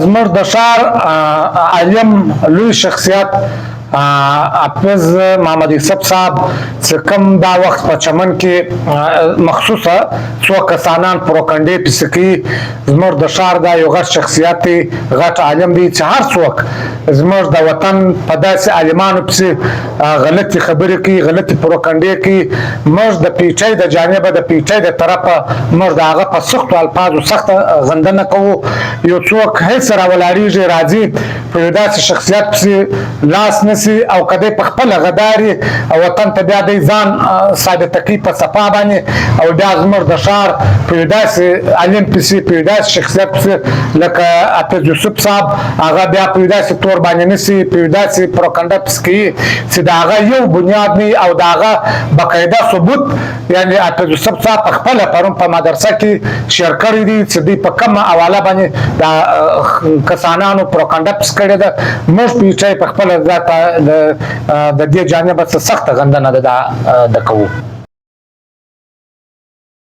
زموږ د ښار عالم لوی شخصیت حافظ محمد یوسف صاحب چې کوم دا وخت په چمن کې مخصوصه څو کسانان پروکنډې پسې کوي زموږ د ښار دا یو غټ شخصیت دی غټ عالم دی چې هر څوک زموږ د وطن په داسې عالمانو پسې غلطي خبرې کوي غلطي پروکنډې کوي موږ د پیچۍ د جانبه د پیچۍ د طرفه موږ د هغه په سختو الفاظو سخته غندنه کوو یو څوک هېڅ راولاړېږي راځي په یو داسې شخصیت پسې لاس نسي او کدی په خپل غداري او وطن ته بیا دی ځان ثابته کوي په صفا باندې او بیا زموږ د ښار په یو داسې عالم پسې په یو داسې شخصیت پسې لکه حافظ یوسف صاحب هغه بیا په یو داسې تور باندې نیسي په یو داسې پروکنډه پسې کوي چې د هغه یو بنیاد نه او د هغه باقاعده ثبوت یعنې حافظ یوسف صاحب په خپله پرون په مدرسه کې شیر کړی دي چې دوی په کومه حواله باندې د کسانانو پروکنډه پسې کړې ده موږ پیچۍ په خپله ذاته د دې جانبه څه سخته غندنه ده کوو